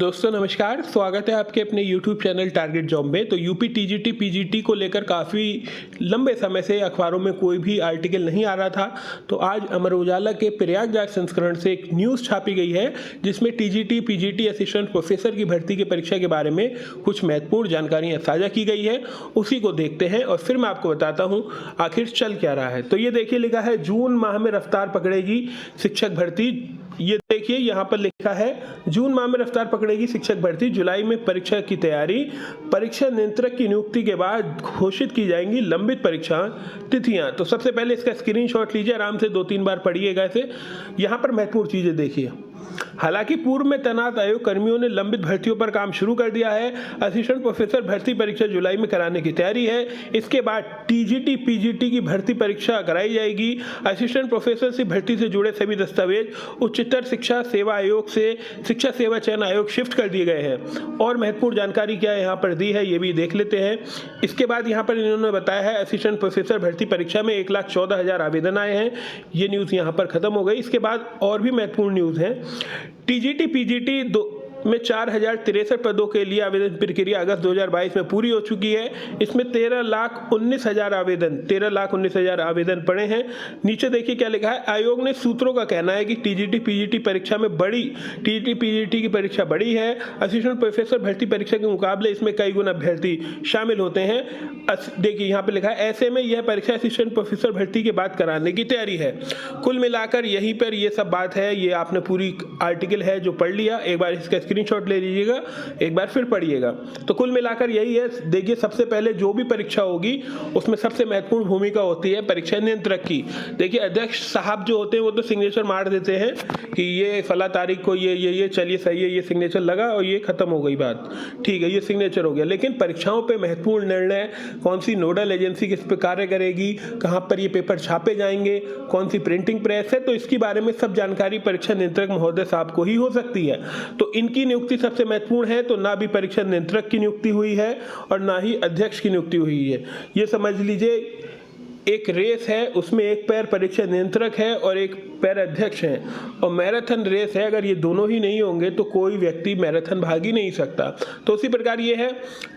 दोस्तों नमस्कार, स्वागत है आपके अपने YouTube चैनल टारगेट जॉब में। तो यूपी टीजीटी पीजीटी को लेकर काफ़ी लंबे समय से अखबारों में कोई भी आर्टिकल नहीं आ रहा था। तो आज अमर उजाला के प्रयागराज संस्करण से एक न्यूज़ छापी गई है जिसमें टीजीटी पीजीटी असिस्टेंट प्रोफेसर की भर्ती की परीक्षा के बारे में कुछ महत्वपूर्ण जानकारियाँ साझा की गई है। उसी को देखते हैं और फिर मैं आपको बताता हूँ आखिर चल क्या रहा है। तो ये देखिए, लिखा है जून माह में रफ्तार पकड़ेगी शिक्षक भर्ती। ये देखिए यहाँ पर लिखा है जून माह में रफ्तार पकड़ेगी शिक्षक भर्ती, जुलाई में परीक्षा की तैयारी, परीक्षा नियंत्रक की नियुक्ति के बाद घोषित की जाएंगी लंबित परीक्षा तिथियां। तो सबसे पहले इसका स्क्रीनशॉट लीजिए, आराम से 2-3 बार पढ़िएगा इसे। यहाँ पर महत्वपूर्ण चीजें देखिए। हालांकि पूर्व में तैनात आयोग कर्मियों ने लंबित भर्तियों पर काम शुरू कर दिया है। असिस्टेंट प्रोफेसर भर्ती परीक्षा जुलाई में कराने की तैयारी है। इसके बाद टीजीटी पीजीटी की भर्ती परीक्षा कराई जाएगी। असिस्टेंट प्रोफेसर से भर्ती से जुड़े सभी दस्तावेज उच्चतर शिक्षा सेवा आयोग से शिक्षा सेवा चयन आयोग शिफ्ट कर दिए गए हैं। और महत्वपूर्ण जानकारी क्या यहाँ पर दी है ये भी देख लेते हैं। इसके बाद यहाँ पर इन्होंने बताया है असिस्टेंट प्रोफेसर भर्ती परीक्षा में 1,14,000 आवेदन आए हैं। ये न्यूज़ यहाँ पर खत्म हो गई। इसके बाद और भी महत्वपूर्ण न्यूज़ है। टीजीटी पीजीटी में 4,063 पदों के लिए आवेदन प्रक्रिया अगस्त 2022 में पूरी हो चुकी है। इसमें 13,19,000 आवेदन पड़े हैं। नीचे देखिए क्या लिखा है। आयोग ने सूत्रों का कहना है कि टीजीटी पीजीटी परीक्षा में टीजीटी पीजीटी की परीक्षा बड़ी है। असिस्टेंट प्रोफेसर भर्ती परीक्षा के मुकाबले इसमें कई गुना अभ्यर्थी शामिल होते हैं। देखिए यहाँ पे लिखा है ऐसे में यह परीक्षा असिस्टेंट प्रोफेसर भर्ती के बाद कराने की तैयारी है। कुल मिलाकर यहीं पर ये सब बात है। ये आपने पूरी आर्टिकल है जो पढ़ लिया, एक बार इसका स्क्रीनशॉट ले लीजिएगा, एक बार फिर पढ़िएगा। तो कुल मिलाकर यही है। देखिए सबसे पहले जो भी परीक्षा होगी उसमें सबसे महत्वपूर्ण भूमिका होती है परीक्षा नियंत्रक की। देखिए अध्यक्ष साहब जो होते हैं वो तो सिग्नेचर मार देते हैं कि ये फला तारीख को ये चलिए सही है, ये सिग्नेचर लगा और ये खत्म हो गई बात, ठीक है, ये सिग्नेचर हो गया। लेकिन परीक्षाओं पे महत्वपूर्ण निर्णय, कौन सी नोडल एजेंसी किस पे कार्य करेगी, कहाँ पर ये पेपर छापे जाएंगे, कौन सी प्रिंटिंग प्रेस है, तो इसके बारे में सब जानकारी परीक्षा नियंत्रक महोदय साहब को ही हो सकती है। तो इनकी नियुक्ति सबसे महत्वपूर्ण है। तो ना भी परीक्षा नियंत्रक की नियुक्ति हुई है और ना ही अध्यक्ष की नियुक्ति हुई है। ये समझ लीजिए एक रेस है, उसमें एक पैर परीक्षा नियंत्रक है और एक पैर अध्यक्ष है। और मैराथन रेस है, अगर ये दोनों ही नहीं होंगे तो कोई व्यक्ति मैराथन भाग ही नहीं सकता। तो उसी प्रकार ये है।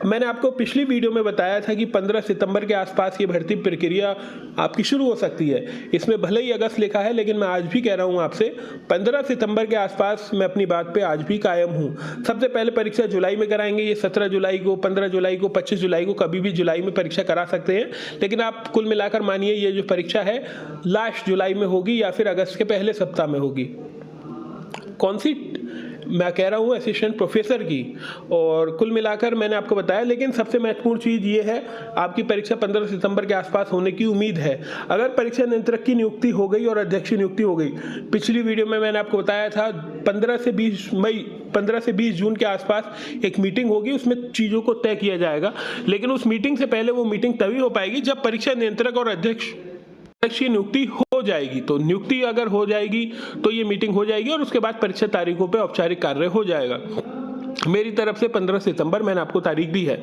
मैंने आपको पिछली वीडियो में बताया था कि 15 सितंबर के आसपास ये भर्ती प्रक्रिया आपकी शुरू हो सकती है। इसमें भले ही अगस्त लिखा है लेकिन मैं आज भी कह रहा हूँ आपसे 15 सितंबर के आसपास मैं अपनी बात पे आज भी कायम हूँ। सबसे पहले परीक्षा जुलाई में कराएंगे। ये 17 जुलाई को, 15 जुलाई को, 25 जुलाई को, कभी भी जुलाई में परीक्षा करा सकते हैं। लेकिन आप कुल मिलाकर मानिए ये जो परीक्षा है लास्ट जुलाई में होगी या फिर अगस्त के पहले सप्ताह में होगी। कौन सी मैं कह रहा हूँ असिस्टेंट प्रोफेसर की। और कुल मिलाकर मैंने आपको बताया। लेकिन सबसे महत्वपूर्ण चीज़ ये है आपकी परीक्षा 15 सितंबर के आसपास होने की उम्मीद है। अगर परीक्षा नियंत्रक की नियुक्ति हो गई और अध्यक्ष की नियुक्ति हो गई, पिछली वीडियो में मैंने आपको बताया था 15 से 20 जून के आसपास एक मीटिंग होगी, उसमें चीज़ों को तय किया जाएगा। लेकिन उस मीटिंग से पहले वो मीटिंग तभी हो पाएगी जब परीक्षा नियंत्रक और अध्यक्ष की नियुक्ति हो जाएगी। तो नियुक्ति अगर हो जाएगी तो ये मीटिंग हो जाएगी और उसके बाद परीक्षा तारीखों पे औपचारिक कार्य हो जाएगा। मेरी तरफ से 15 सितंबर मैंने आपको तारीख दी है।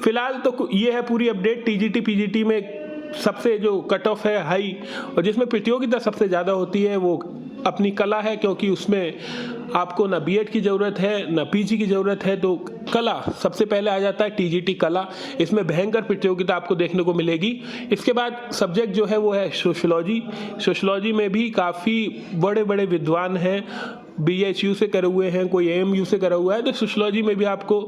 फिलहाल तो ये है पूरी अपडेट। टीजीटी पीजीटी में सबसे जो कट ऑफ है हाई और जिसमें प्रतियोगिता सबसे ज़्यादा होती है वो अपनी कला है, क्योंकि उसमें आपको ना बीएड की ज़रूरत है ना पीजी की ज़रूरत है। तो कला सबसे पहले आ जाता है, टीजीटी कला। इसमें भयंकर प्रतियोगिता आपको देखने को मिलेगी। इसके बाद सब्जेक्ट जो है वो है सोशियोलॉजी। सोशियोलॉजी में भी काफ़ी बड़े बड़े विद्वान हैं, बीएचयू से करे हुए हैं, कोई एएमयू से करा हुआ है। तो सोशियोलॉजी में भी आपको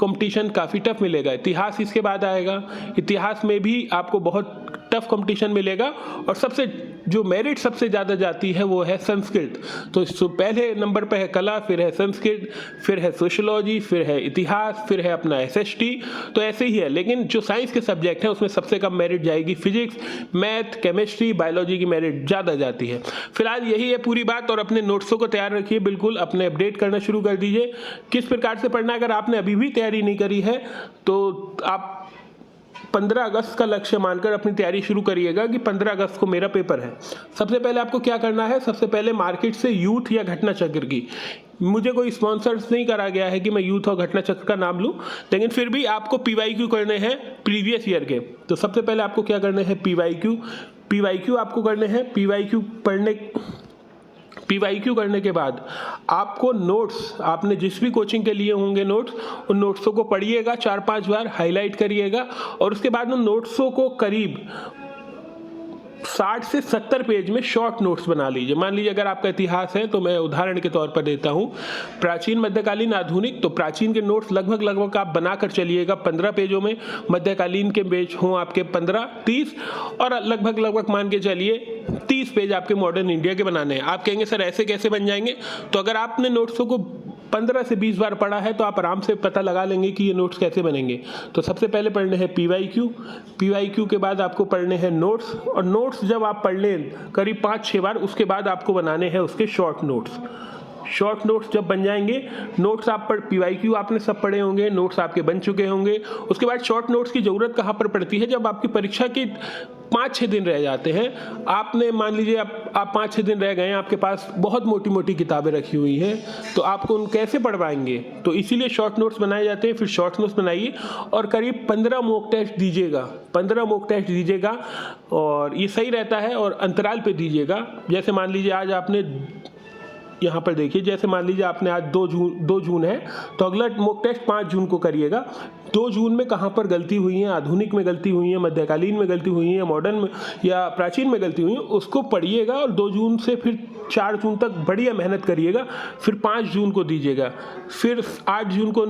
कंपटीशन काफ़ी टफ मिलेगा। इतिहास इसके बाद आएगा। इतिहास में भी आपको बहुत टफ कंपटीशन मिलेगा। और सबसे जो मेरिट सबसे ज़्यादा जाती है वो है संस्कृत। तो पहले नंबर पे है कला, फिर है संस्कृत, फिर है सोशियोलॉजी, फिर है इतिहास, फिर है अपना एसएसटी। तो ऐसे ही है। लेकिन जो साइंस के सब्जेक्ट हैं उसमें सबसे कम मेरिट जाएगी फिजिक्स, मैथ, केमिस्ट्री, बायोलॉजी की मेरिट ज़्यादा जाती है। फिलहाल यही है पूरी बात। और अपने नोट्सों को तैयार रखिए, बिल्कुल अपने अपडेट करना शुरू कर दीजिए किस प्रकार से पढ़ना है। अगर आपने अभी भी तैयारी नहीं करी है तो आप 15 अगस्त का लक्ष्य मानकर अपनी तैयारी शुरू करिएगा कि 15 अगस्त को मेरा पेपर है। सबसे पहले आपको क्या करना है, सबसे पहले मार्केट से यूथ या घटना चक्र की, मुझे कोई स्पॉन्सर्स नहीं करा गया है कि मैं यूथ और घटना चक्र का नाम लूं, लेकिन फिर भी आपको पीवाईक्यू करने हैं प्रीवियस ईयर के। तो सबसे पहले आपको क्या करने हैं, पीवाईक्यू आपको करने हैं। पीवाईक्यू PYQ करने के बाद आपको नोट्स, आपने जिस भी कोचिंग के लिए होंगे नोट्स, उन नोट्सों को पढ़िएगा 4-5 बार, हाईलाइट करिएगा और उसके बाद उन नोट्सों को करीब 60 से 70 पेज में शॉर्ट नोट्स बना लीजिए। मान लीजिए अगर आपका इतिहास है तो मैं उदाहरण के तौर पर देता हूँ, प्राचीन, मध्यकालीन, आधुनिक, तो प्राचीन के नोट्स लगभग आप बनाकर चलिएगा 15 पेजों में, मध्यकालीन के पेज हों आपके 15-30 और लगभग मान के चलिए 30 पेज आपके मॉडर्न इंडिया के बनाने हैं। आप कहेंगे सर ऐसे कैसे बन जाएंगे? तो अगर आपने नोट्सों को 15 से 20 बार पढ़ा है तो आप आराम से पता लगा लेंगे कि ये नोट्स कैसे बनेंगे। तो सबसे पहले पढ़ने हैं PYQ के बाद आपको पढ़ने हैं नोट्स, और नोट्स जब आप पढ़ लें करीब 5-6 बार, उसके बाद आपको बनाने हैं उसके शॉर्ट नोट्स जब बन जाएंगे, नोट्स आप PYQ आपने सब पढ़े होंगे, नोट्स आपके बन चुके होंगे। उसके बाद शॉर्ट नोट्स की ज़रूरत कहाँ पर पड़ती है? जब आपकी परीक्षा के 5-6 दिन रह जाते हैं, आपने मान लीजिए आप 5-6 दिन रह गए हैं, आपके पास बहुत मोटी किताबें रखी हुई हैं, तो आपको उन कैसे पढ़ पाएंगे? तो इसीलिए शॉर्ट नोट्स बनाए जाते हैं। फिर शॉर्ट नोट्स बनाइए और करीब 15 मॉक टेस्ट दीजिएगा और ये सही रहता है, और अंतराल पे दीजिएगा। जैसे मान लीजिए आज आपने, यहाँ पर देखिए, जैसे मान लीजिए आपने आज 2 जून है तो अगला मॉक टेस्ट 5 जून को करिएगा। 2 जून में कहाँ पर गलती हुई है, आधुनिक में गलती हुई है, मध्यकालीन में गलती हुई है, मॉडर्न में या प्राचीन में गलती हुई है, उसको पढ़िएगा और 2 जून से फिर 4 जून तक बढ़िया मेहनत करिएगा। फिर 5 जून को दीजिएगा, फिर 8 जून को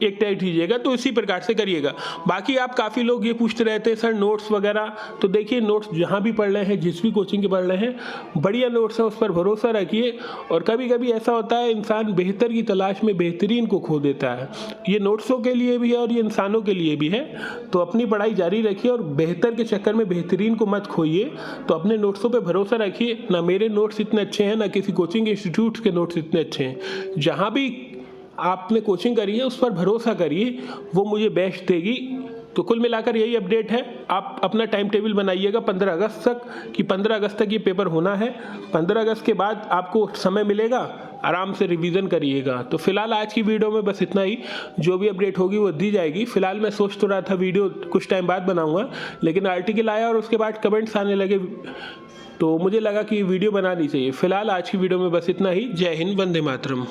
एक टेस्ट दीजिएगा। तो इसी प्रकार से करिएगा। बाकी आप काफ़ी लोग ये पूछते रहते हैं सर नोट्स वगैरह, तो देखिए नोट्स जहाँ भी पढ़ रहे हैं, जिस भी कोचिंग के पढ़ रहे हैं, बढ़िया नोट्स है, उस पर भरोसा रखिए। और कभी ऐसा होता है इंसान बेहतर की तलाश में बेहतरीन को खो देता है। ये नोट्सों के लिए भी है और ये इंसानों के लिए भी है। तो अपनी पढ़ाई जारी रखिए और बेहतर के चक्कर में बेहतरीन को मत खोइए। तो अपने नोट्सों पे भरोसा रखिए। ना मेरे नोट्स इतने अच्छे हैं, ना किसी कोचिंग इंस्टीट्यूट के नोट्स इतने अच्छे हैं। जहाँ भी आपने कोचिंग करी है उस पर भरोसा करिए, वो मुझे बेस्ट देगी। तो कुल मिलाकर यही अपडेट है। आप अपना टाइम टेबल बनाइएगा 15 अगस्त तक, कि 15 अगस्त तक ये पेपर होना है। 15 अगस्त के बाद आपको समय मिलेगा, आराम से रिवीजन करिएगा। तो फिलहाल आज की वीडियो में बस इतना ही। जो भी अपडेट होगी वो दी जाएगी। फिलहाल मैं सोच तो रहा था वीडियो कुछ टाइम बाद बनाऊंगा, लेकिन आर्टिकल आया और उसके बाद कमेंट्स आने लगे, तो मुझे लगा कि वीडियो बनानी चाहिए। फिलहाल आज की वीडियो में बस इतना ही। जय हिंद, वंदे मातरम।